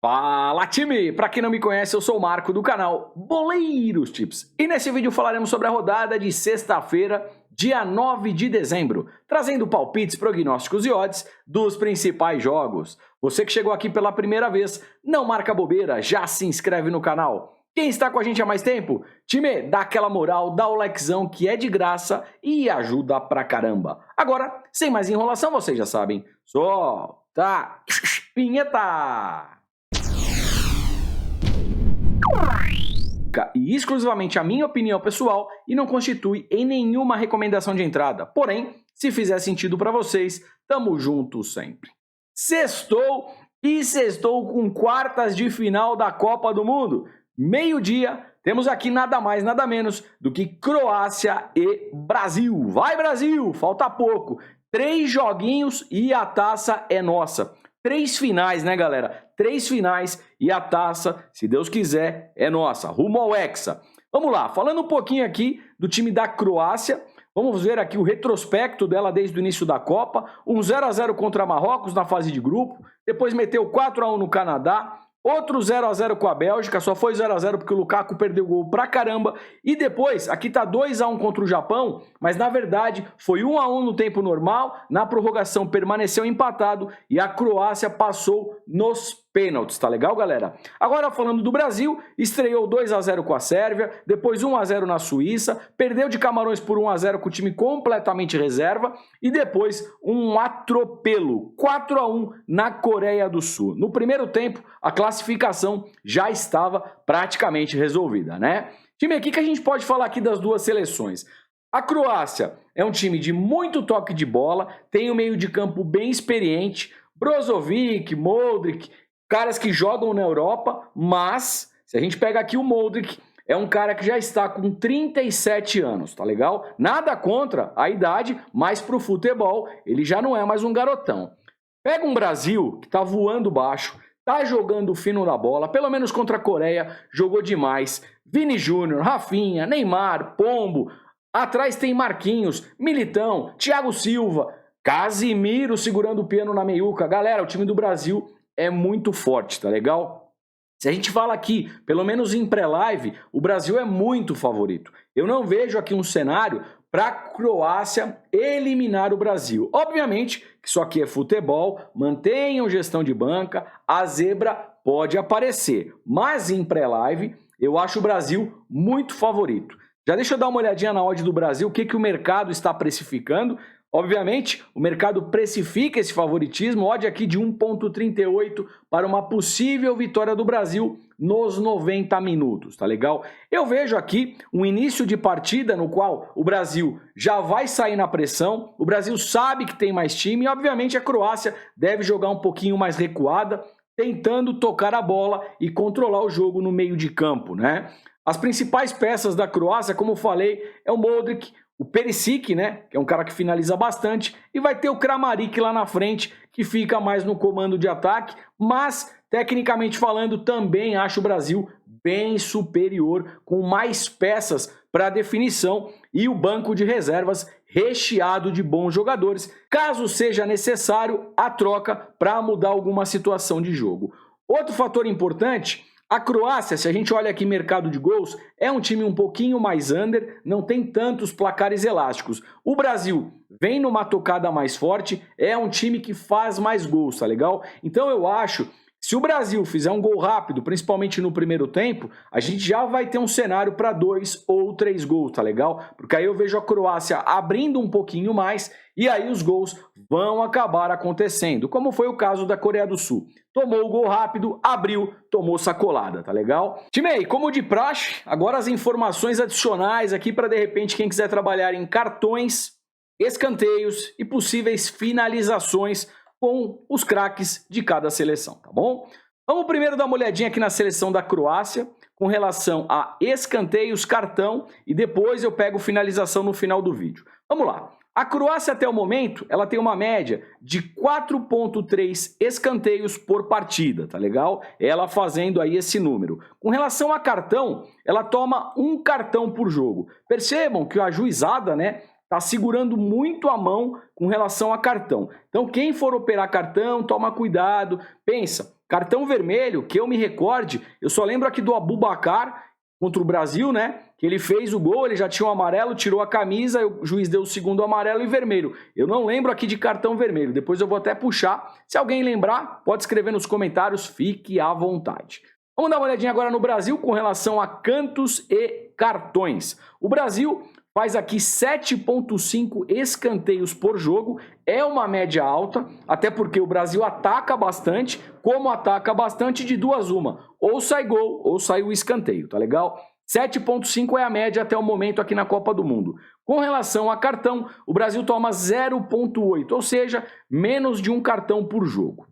Fala time! Para quem não me conhece, eu sou o Marco do canal Boleiros Tips. E nesse vídeo falaremos sobre a rodada de sexta-feira, dia 9 de dezembro, trazendo palpites, prognósticos e odds dos principais jogos. Você que chegou aqui pela primeira vez, não marca bobeira, já se inscreve no canal. Quem está com a gente há mais tempo? Time, dá aquela moral, dá o likezão que é de graça e ajuda pra caramba. Agora, sem mais enrolação, vocês já sabem, solta vinheta! E exclusivamente a minha opinião pessoal e não constitui em nenhuma recomendação de entrada. Porém, se fizer sentido para vocês, tamo junto sempre. Sextou e sextou com quartas de final da Copa do Mundo. Meio-dia, temos aqui nada mais, nada menos do que Croácia e Brasil. Vai Brasil, falta pouco. 3 joguinhos e a taça é nossa. 3 finais, né, galera? 3 finais e a taça, se Deus quiser, é nossa. Rumo ao Hexa. Vamos lá, falando um pouquinho aqui do time da Croácia. Vamos ver aqui o retrospecto dela desde o início da Copa. Um 0-0 contra Marrocos na fase de grupo. Depois meteu 4-1 no Canadá. Outro 0-0 com a Bélgica, só foi 0-0 porque o Lukaku perdeu gol pra caramba. E depois, aqui tá 2-1 contra o Japão, mas na verdade foi 1-1 no tempo normal, na prorrogação permaneceu empatado e a Croácia passou nos pênaltis, tá legal, galera? Agora falando do Brasil, estreou 2-0 com a Sérvia, depois 1-0 na Suíça, perdeu de Camarões por 1-0 com o time completamente reserva e depois um atropelo, 4-1 na Coreia do Sul. No primeiro tempo, a classificação já estava praticamente resolvida, né? Time aqui que a gente pode falar aqui das duas seleções. A Croácia é um time de muito toque de bola, tem um meio de campo bem experiente, Brozovic, Modric, caras que jogam na Europa, mas se a gente pega aqui o Modric, é um cara que já está com 37 anos, tá legal? Nada contra a idade, mas pro futebol ele já não é mais um garotão. Pega um Brasil que tá voando baixo, tá jogando fino na bola, pelo menos contra a Coreia, jogou demais. Vini Júnior, Rafinha, Neymar, Pombo, atrás tem Marquinhos, Militão, Thiago Silva, Casimiro segurando o piano na meiuca. Galera, o time do Brasil é muito forte, tá legal? Se a gente fala aqui, pelo menos em pré-live, o Brasil é muito favorito. Eu não vejo aqui um cenário para a Croácia eliminar o Brasil. Obviamente que isso aqui é futebol, mantenham gestão de banca, a zebra pode aparecer. Mas em pré-live, eu acho o Brasil muito favorito. Já deixa eu dar uma olhadinha na odd do Brasil, o que o mercado está precificando. Obviamente, o mercado precifica esse favoritismo, odd aqui de 1,38 para uma possível vitória do Brasil nos 90 minutos, tá legal? Eu vejo aqui um início de partida no qual o Brasil já vai sair na pressão, o Brasil sabe que tem mais time e obviamente a Croácia deve jogar um pouquinho mais recuada, tentando tocar a bola e controlar o jogo no meio de campo, né? As principais peças da Croácia, como eu falei, é o Modric, o Perisic, né, que é um cara que finaliza bastante, e vai ter o Kramaric lá na frente, que fica mais no comando de ataque, mas, tecnicamente falando, também acho o Brasil bem superior, com mais peças para definição e o banco de reservas recheado de bons jogadores, caso seja necessário a troca para mudar alguma situação de jogo. Outro fator importante, a Croácia, se a gente olha aqui mercado de gols, é um time um pouquinho mais under, não tem tantos placares elásticos. O Brasil vem numa tocada mais forte, é um time que faz mais gols, tá legal? Então eu acho, se o Brasil fizer um gol rápido, principalmente no primeiro tempo, a gente já vai ter um cenário para 2 ou 3 gols, tá legal? Porque aí eu vejo a Croácia abrindo um pouquinho mais e aí os gols vão acabar acontecendo, como foi o caso da Coreia do Sul. Tomou o gol rápido, abriu, tomou sacolada, tá legal? Time aí, como de praxe, agora as informações adicionais aqui para de repente quem quiser trabalhar em cartões, escanteios e possíveis finalizações com os craques de cada seleção, tá bom? Vamos primeiro dar uma olhadinha aqui na seleção da Croácia com relação a escanteios, cartão e depois eu pego finalização no final do vídeo. Vamos lá. A Croácia até o momento, ela tem uma média de 4,3 escanteios por partida, tá legal? Ela fazendo aí esse número. Com relação a cartão, ela toma um cartão por jogo. Percebam que a juizada, né, tá segurando muito a mão com relação a cartão. Então quem for operar cartão, toma cuidado. Pensa, Cartão vermelho, que eu me recorde, eu só lembro aqui do Aboubakar contra o Brasil, né? Que ele fez o gol, ele já tinha um amarelo, tirou a camisa, o juiz deu o segundo amarelo e vermelho. Eu não lembro aqui de cartão vermelho, depois eu vou até puxar. Se alguém lembrar, pode escrever nos comentários, fique à vontade. Vamos dar uma olhadinha agora no Brasil com relação a cantos e cartões. O Brasil faz aqui 7,5 escanteios por jogo, é uma média alta, até porque o Brasil ataca bastante, como ataca bastante de duas uma, ou sai gol ou sai o escanteio, tá legal? 7,5 é a média até o momento aqui na Copa do Mundo. Com relação a cartão, o Brasil toma 0,8, ou seja, menos de um cartão por jogo.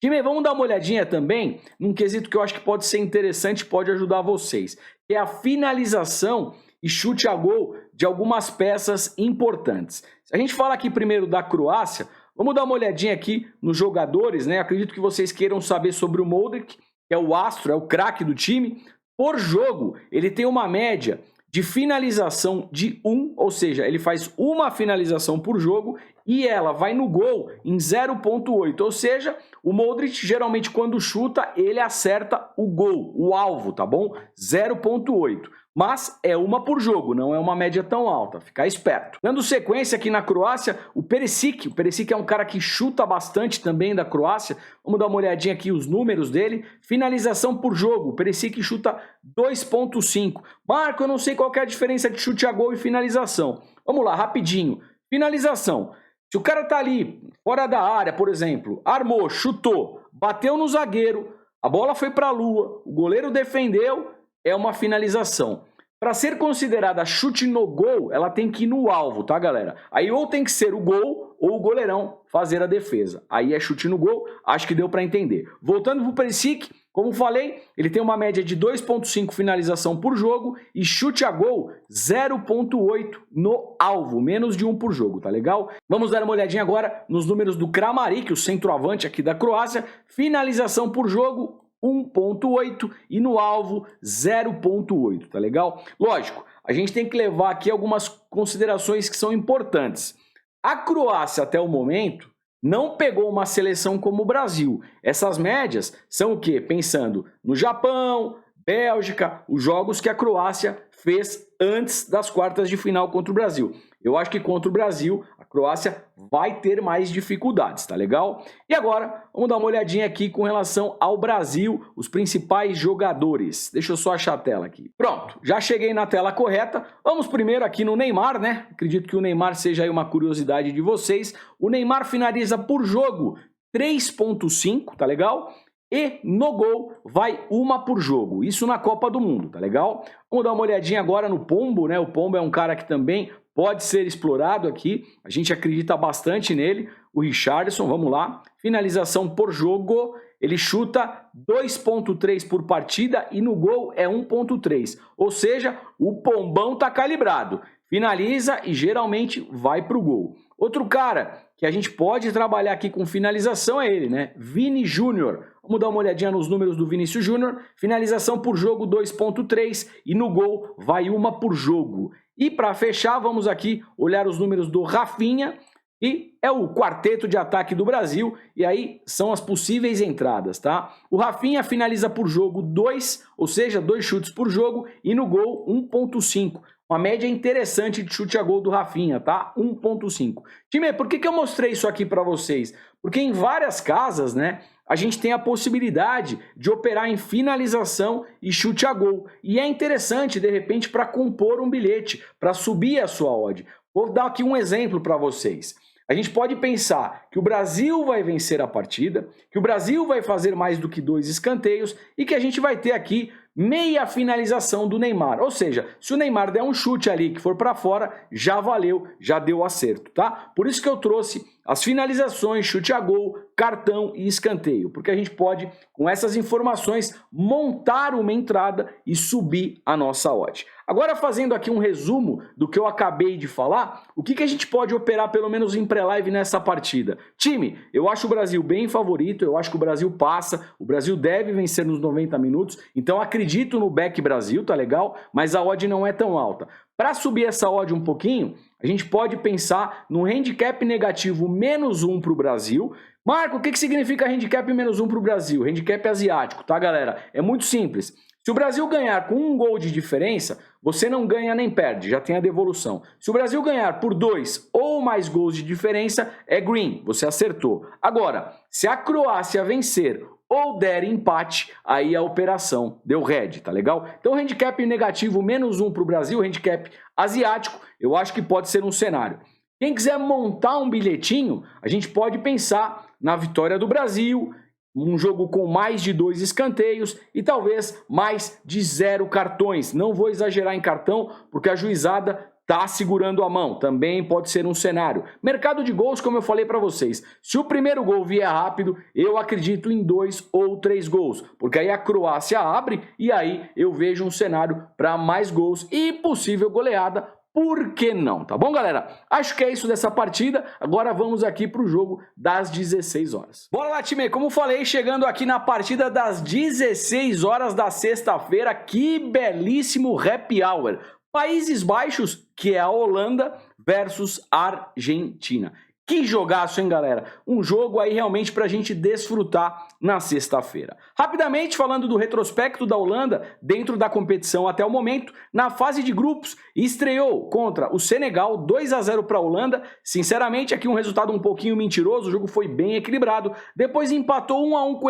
Time, vamos dar uma olhadinha também num quesito que eu acho que pode ser interessante, pode ajudar vocês, que é a finalização e chute a gol de algumas peças importantes. Se a gente fala aqui primeiro da Croácia, vamos dar uma olhadinha aqui nos jogadores, né? Acredito que vocês queiram saber sobre o Modric, que é o astro, é o craque do time. Por jogo, ele tem uma média de finalização de 1, ou seja, ele faz uma finalização por jogo e ela vai no gol em 0,8, ou seja, o Modric geralmente quando chuta, ele acerta o gol, o alvo, tá bom? 0,8. Mas é uma por jogo, não é uma média tão alta, ficar esperto. Dando sequência aqui na Croácia, o Perisic é um cara que chuta bastante também da Croácia. Vamos dar uma olhadinha aqui os números dele. Finalização por jogo, o Perisic chuta 2,5. Marco, eu não sei qual que é a diferença de chute a gol e finalização. Vamos lá, rapidinho. Finalização. Se o cara tá ali, fora da área, por exemplo, armou, chutou, bateu no zagueiro, a bola foi para a lua, o goleiro defendeu, é uma finalização. Para ser considerada chute no gol, ela tem que ir no alvo, tá, galera? Aí ou tem que ser o gol ou o goleirão fazer a defesa. Aí é chute no gol, acho que deu para entender. Voltando para o Perisic, como falei, ele tem uma média de 2,5 finalização por jogo e chute a gol 0,8 no alvo, menos de 1 por jogo, tá legal? Vamos dar uma olhadinha agora nos números do Kramaric, o centroavante aqui da Croácia. Finalização por jogo 1,8 e no alvo 0,8, tá legal? Lógico, a gente tem que levar aqui algumas considerações que são importantes. A Croácia até o momento não pegou uma seleção como o Brasil. Essas médias são o quê? Pensando no Japão, Bélgica, os jogos que a Croácia fez antes das quartas de final contra o Brasil. Eu acho que contra o Brasil, a Croácia vai ter mais dificuldades, tá legal? E agora, vamos dar uma olhadinha aqui com relação ao Brasil, os principais jogadores. Deixa eu só achar a tela aqui. Pronto, já cheguei na tela correta. Vamos primeiro aqui no Neymar, né? Acredito que o Neymar seja aí uma curiosidade de vocês. O Neymar finaliza por jogo 3,5, tá legal? E no gol vai uma por jogo, isso na Copa do Mundo, tá legal? Vamos dar uma olhadinha agora no Pombo, né? O Pombo é um cara que também pode ser explorado aqui, a gente acredita bastante nele. O Richarlison, vamos lá, finalização por jogo, ele chuta 2,3 por partida e no gol é 1,3, ou seja, o Pombão tá calibrado, finaliza e geralmente vai pro gol. Outro cara que a gente pode trabalhar aqui com finalização é ele, né? Vini Júnior. Vamos dar uma olhadinha nos números do Vinícius Júnior. Finalização por jogo 2,3 e no gol vai uma por jogo. E para fechar, vamos aqui olhar os números do Rafinha, e é o quarteto de ataque do Brasil, e aí são as possíveis entradas, tá? O Rafinha finaliza por jogo 2, ou seja, 2 chutes por jogo, e no gol 1,5. Uma média interessante de chute a gol do Rafinha, tá? 1,5. Time, por que eu mostrei isso aqui para vocês? Porque em várias casas, né, a gente tem a possibilidade de operar em finalização e chute a gol. E é interessante, de repente, para compor um bilhete, para subir a sua odd. Vou dar aqui um exemplo para vocês. A gente pode pensar que o Brasil vai vencer a partida, que o Brasil vai fazer mais do que 2 escanteios e que a gente vai ter aqui meia finalização do Neymar. Ou seja, se o Neymar der um chute ali que for para fora, já valeu, já deu acerto, tá? Por isso que eu trouxe as finalizações, chute a gol, cartão e escanteio, porque a gente pode, com essas informações, montar uma entrada e subir a nossa odd. Agora, fazendo aqui um resumo do que eu acabei de falar, o que a gente pode operar pelo menos em pré-live nessa partida? Time, eu acho o Brasil bem favorito, eu acho que o Brasil passa, o Brasil deve vencer nos 90 minutos, então acredito no back Brasil, tá legal? Mas a odd não é tão alta. Para subir essa odd um pouquinho, a a gente pode pensar num handicap negativo -1 para o Brasil. Marco, o que significa handicap -1 para o Brasil? Handicap asiático, tá, galera? É muito simples. Se o Brasil ganhar com 1 gol de diferença, você não ganha nem perde, já tem a devolução. Se o Brasil ganhar por 2 ou mais gols de diferença, é green, você acertou. Agora, se a Croácia vencer ou der empate, aí a operação deu red, tá legal? Então, handicap negativo -1 para o Brasil, handicap asiático, eu acho que pode ser um cenário. Quem quiser montar um bilhetinho, a gente pode pensar na vitória do Brasil, um jogo com mais de 2 escanteios e talvez mais de 0 cartões. Não vou exagerar em cartão, porque a juizada tá segurando a mão. Também pode ser um cenário. Mercado de gols, como eu falei para vocês. Se o primeiro gol vier rápido, eu acredito em 2 ou 3 gols. Porque aí a Croácia abre e aí eu vejo um cenário para mais gols e possível goleada. Por que não? Tá bom, galera? Acho que é isso dessa partida. Agora vamos aqui para o jogo das 16 horas. Bora lá, time! Como falei, chegando aqui na partida das 16 horas da sexta-feira. Que belíssimo happy hour! Países Baixos, que é a Holanda, versus Argentina. Que jogaço, hein, galera? Um jogo aí realmente pra gente desfrutar na sexta-feira. Rapidamente, falando do retrospecto da Holanda dentro da competição até o momento, na fase de grupos, estreou contra o Senegal, 2-0 para a Holanda. Sinceramente, aqui um resultado um pouquinho mentiroso, o jogo foi bem equilibrado. Depois empatou 1-1 com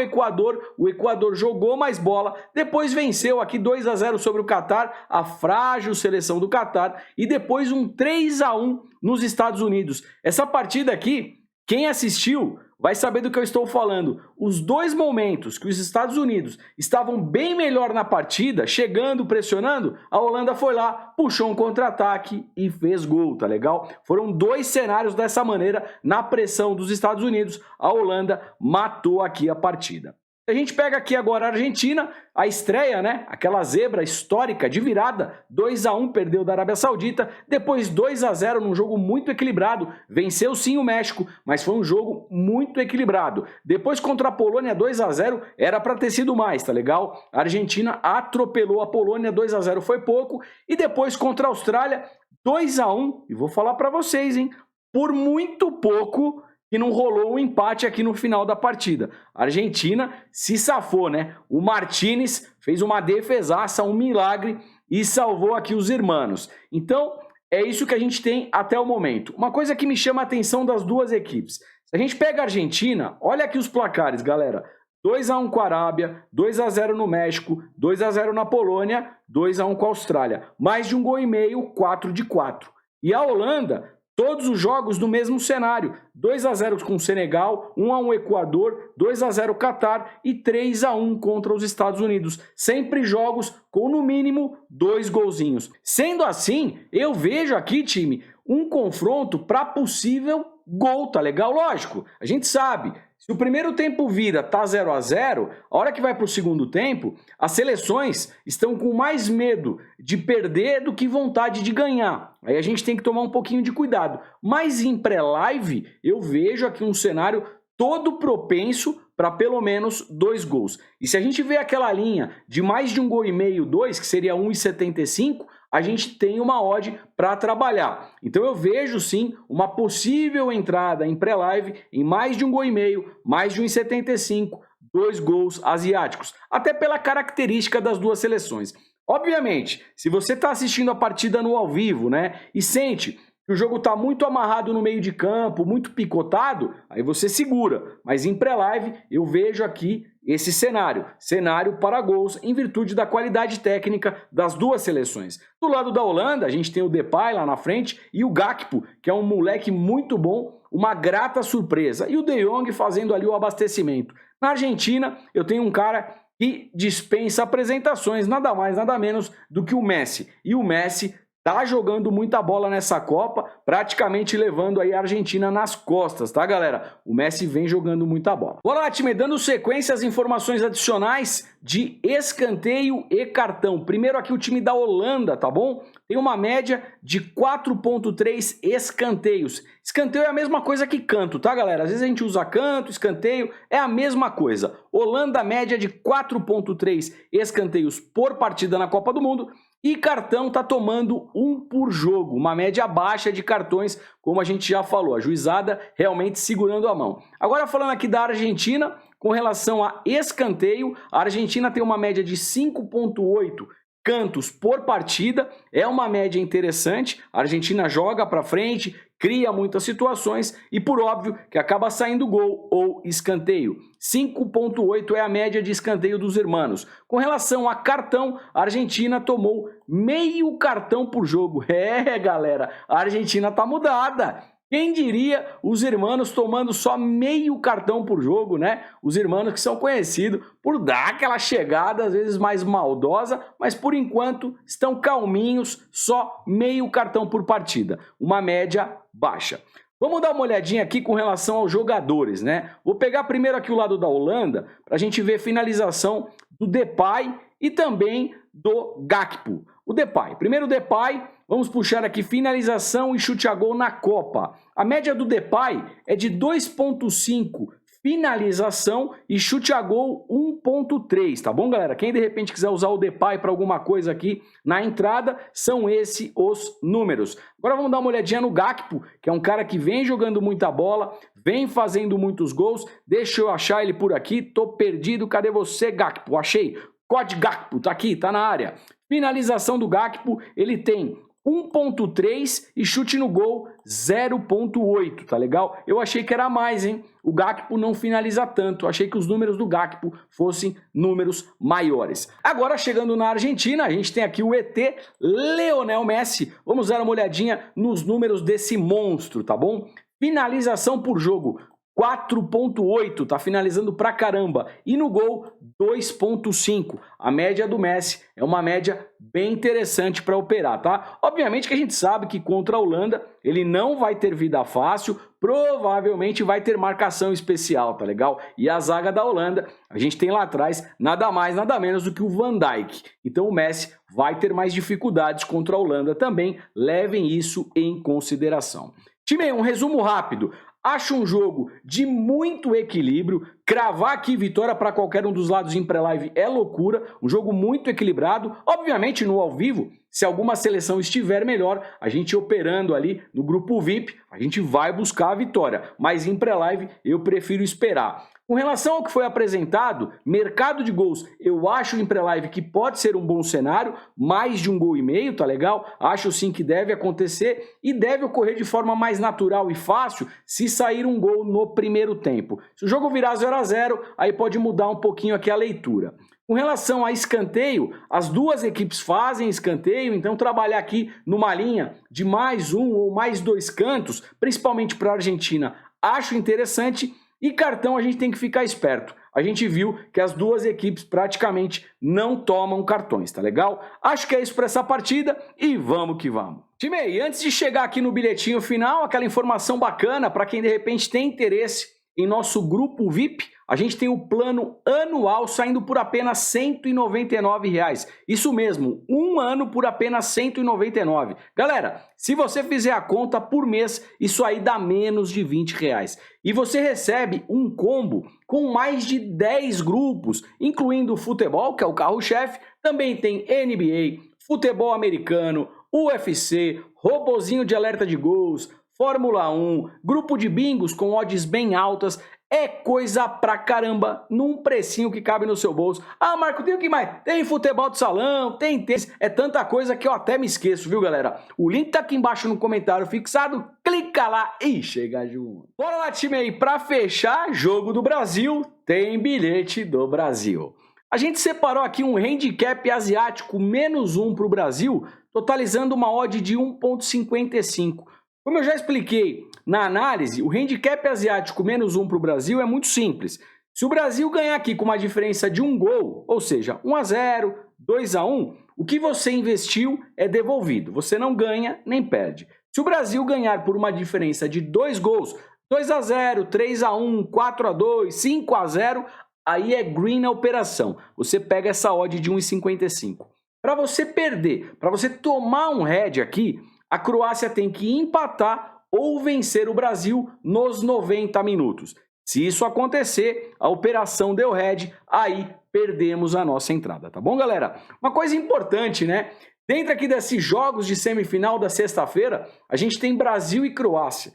o Equador jogou mais bola. Depois venceu aqui 2-0 sobre o Catar, a frágil seleção do Catar. E depois um 3-1 nos Estados Unidos. Essa partida aqui, quem assistiu vai saber do que eu estou falando. Os dois momentos que os Estados Unidos estavam bem melhor na partida, chegando, pressionando, a Holanda foi lá, puxou um contra-ataque e fez gol, tá legal? Foram dois cenários dessa maneira, na pressão dos Estados Unidos, a Holanda matou aqui a partida. A gente pega aqui agora a Argentina, a estreia, né? Aquela zebra histórica de virada, 2-1 perdeu da Arábia Saudita, depois 2-0 num jogo muito equilibrado, venceu sim o México, mas foi um jogo muito equilibrado. Depois contra a Polônia 2-0, era para ter sido mais, tá legal? A Argentina atropelou a Polônia, 2-0 foi pouco, e depois contra a Austrália 2-1, e vou falar para vocês, hein? Por muito pouco que não rolou um empate aqui no final da partida. A Argentina se safou, né? O Martínez fez uma defesaça, um milagre e salvou aqui os irmãos. Então, é isso que a gente tem até o momento. Uma coisa que me chama a atenção das duas equipes. Se a gente pega a Argentina, olha aqui os placares, galera. 2-1 com a Arábia, 2-0 no México, 2-0 na Polônia, 2-1 com a Austrália. Mais de um gol e meio, 4-4. E a Holanda, todos os jogos no mesmo cenário, 2-0 com o Senegal, 1-1 Equador, 2-0 Catar e 3-1 contra os Estados Unidos. Sempre jogos com no mínimo 2 golzinhos. Sendo assim, eu vejo aqui, time, um confronto para possível gol, tá legal? Lógico, a gente sabe, se o primeiro tempo vira, tá 0-0, a hora que vai para o segundo tempo, as seleções estão com mais medo de perder do que vontade de ganhar. Aí a gente tem que tomar um pouquinho de cuidado. Mas em pré-live, eu vejo aqui um cenário todo propenso para pelo menos 2 gols. E se a gente vê aquela linha de mais de um gol e meio, 2, que seria 1,75, a gente tem uma odd para trabalhar. Então eu vejo sim uma possível entrada em pré-live em mais de um gol e meio, mais de 1,75, 2 gols asiáticos. Até pela característica das duas seleções. Obviamente, se você está assistindo a partida no ao vivo, né, e sente que o jogo está muito amarrado no meio de campo, muito picotado, aí você segura. Mas em pré-live eu vejo aqui esse cenário para gols em virtude da qualidade técnica das duas seleções. Do lado da Holanda, a gente tem o Depay lá na frente e o Gakpo, que é um moleque muito bom, uma grata surpresa. E o De Jong fazendo ali o abastecimento. Na Argentina, eu tenho um cara que dispensa apresentações, nada mais, nada menos do que o Messi. E o Messi tá jogando muita bola nessa Copa, praticamente levando aí a Argentina nas costas, tá, galera? O Messi vem jogando muita bola. Bora lá, time, dando sequência às informações adicionais de escanteio e cartão. Primeiro aqui o time da Holanda, tá bom? Tem uma média de 4,3 escanteios. Escanteio é a mesma coisa que canto, tá, galera? Às vezes a gente usa canto, escanteio, é a mesma coisa. Holanda, média de 4,3 escanteios por partida na Copa do Mundo. E cartão está tomando 1 por jogo, uma média baixa de cartões, como a gente já falou, a juizada realmente segurando a mão. Agora falando aqui da Argentina, com relação a escanteio, a Argentina tem uma média de 5,8 cantos por partida, é uma média interessante, a Argentina joga para frente, cria muitas situações e por óbvio que acaba saindo gol ou escanteio. 5,8 é a média de escanteio dos hermanos. Com relação a cartão, a Argentina tomou meio cartão por jogo. É, galera, a Argentina tá mudada. Quem diria os irmãos tomando só meio cartão por jogo, né? Os irmãos que são conhecidos por dar aquela chegada, às vezes mais maldosa, mas por enquanto estão calminhos, só meio cartão por partida. Uma média baixa. Vamos dar uma olhadinha aqui com relação aos jogadores, né? Vou pegar primeiro aqui o lado da Holanda, para a gente ver finalização do Depay e também do Gakpo. O Depay, primeiro o Depay, vamos puxar aqui finalização e chute a gol na Copa. A média do Depay é de 2,5 finalização e chute a gol 1,3, tá bom, galera? Quem de repente quiser usar o Depay para alguma coisa aqui na entrada, são esses os números. Agora vamos dar uma olhadinha no Gakpo, que é um cara que vem jogando muita bola, vem fazendo muitos gols. Deixa eu achar ele por aqui, tô perdido, cadê você, Gakpo? Achei, Code Gakpo, tá aqui, tá na área. Finalização do Gakpo, ele tem 1,3 e chute no gol 0,8, tá legal? Eu achei que era mais, hein? O Gakpo não finaliza tanto, achei que os números do Gakpo fossem números maiores. Agora chegando na Argentina, a gente tem aqui o ET Lionel Messi. Vamos dar uma olhadinha nos números desse monstro, tá bom? Finalização por jogo, 4,8, tá finalizando pra caramba. E no gol, 2,5. A média do Messi é uma média bem interessante para operar, tá? Obviamente que a gente sabe que contra a Holanda ele não vai ter vida fácil, provavelmente vai ter marcação especial, tá legal? E a zaga da Holanda, a gente tem lá atrás nada mais, nada menos do que o Van Dijk. Então o Messi vai ter mais dificuldades contra a Holanda também, levem isso em consideração. Time, um resumo rápido. Acho um jogo de muito equilíbrio, cravar aqui vitória para qualquer um dos lados em pré-live é loucura, um jogo muito equilibrado, obviamente no ao vivo, se alguma seleção estiver melhor, a gente operando ali no grupo VIP, a gente vai buscar a vitória, mas em pré-live eu prefiro esperar. Com relação ao que foi apresentado, mercado de gols, eu acho em pré-live que pode ser um bom cenário, mais de 1,5 gols, tá legal? Acho sim que deve acontecer e deve ocorrer de forma mais natural e fácil se sair um gol no primeiro tempo. Se o jogo virar 0 a 0, aí pode mudar um pouquinho aqui a leitura. Com relação a escanteio, as duas equipes fazem escanteio, então trabalhar aqui numa linha de mais um ou mais dois cantos, principalmente para a Argentina, acho interessante. E cartão a gente tem que ficar esperto. A gente viu que as duas equipes praticamente não tomam cartões, tá legal? Acho que é isso para essa partida e vamos que vamos. Time, e antes de chegar aqui no bilhetinho final, aquela informação bacana para quem de repente tem interesse em nosso grupo VIP, a gente tem o plano anual saindo por apenas R$ 199,00. Isso mesmo, um ano por apenas R$ 199,00. Galera, se você fizer a conta por mês, isso aí dá menos de R$ 20,00. E você recebe um combo com mais de 10 grupos, incluindo o futebol, que é o carro-chefe, também tem NBA, futebol americano, UFC, robozinho de alerta de gols, Fórmula 1, grupo de bingos com odds bem altas, é coisa pra caramba, num precinho que cabe no seu bolso. Ah, Marco, tem o que mais? Tem futebol de salão, tem tênis, é tanta coisa que eu até me esqueço, viu, galera? O link tá aqui embaixo no comentário fixado, clica lá e chega junto. Bora lá, time aí, pra fechar, jogo do Brasil, tem bilhete do Brasil. A gente separou aqui um handicap asiático -1 pro Brasil, totalizando uma odd de 1,55. Como eu já expliquei na análise, o handicap asiático -1 para o Brasil é muito simples. Se o Brasil ganhar aqui com uma diferença de 1 gol, ou seja, 1 a 0, 2 a 1, o que você investiu é devolvido. Você não ganha nem perde. Se o Brasil ganhar por uma diferença de 2 gols, 2 a 0, 3 a 1, 4 a 2, 5 a 0, aí é green na operação. Você pega essa odd de 1,55. Para você perder, para você tomar um head aqui, a Croácia tem que empatar ou vencer o Brasil nos 90 minutos. Se isso acontecer, a operação deu head, aí perdemos a nossa entrada, tá bom, galera? Uma coisa importante, né? Dentro aqui desses jogos de semifinal da sexta-feira, a gente tem Brasil e Croácia.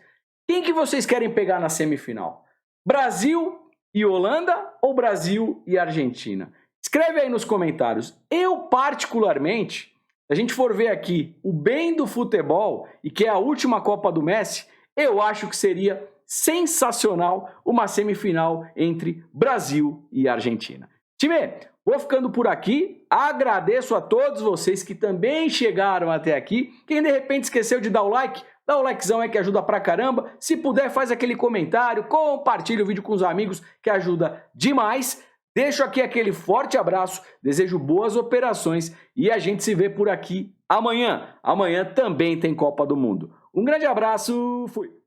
Quem que vocês querem pegar na semifinal? Brasil e Holanda ou Brasil e Argentina? Escreve aí nos comentários. Eu, particularmente, se a gente for ver aqui o bem do futebol e que é a última Copa do Messi, eu acho que seria sensacional uma semifinal entre Brasil e Argentina. Time, vou ficando por aqui. Agradeço a todos vocês que também chegaram até aqui. Quem de repente esqueceu de dar o like, dá o likezão aí que ajuda pra caramba. Se puder, faz aquele comentário, compartilha o vídeo com os amigos que ajuda demais. Deixo aqui aquele forte abraço, desejo boas operações e a gente se vê por aqui amanhã. Amanhã também tem Copa do Mundo. Um grande abraço, fui!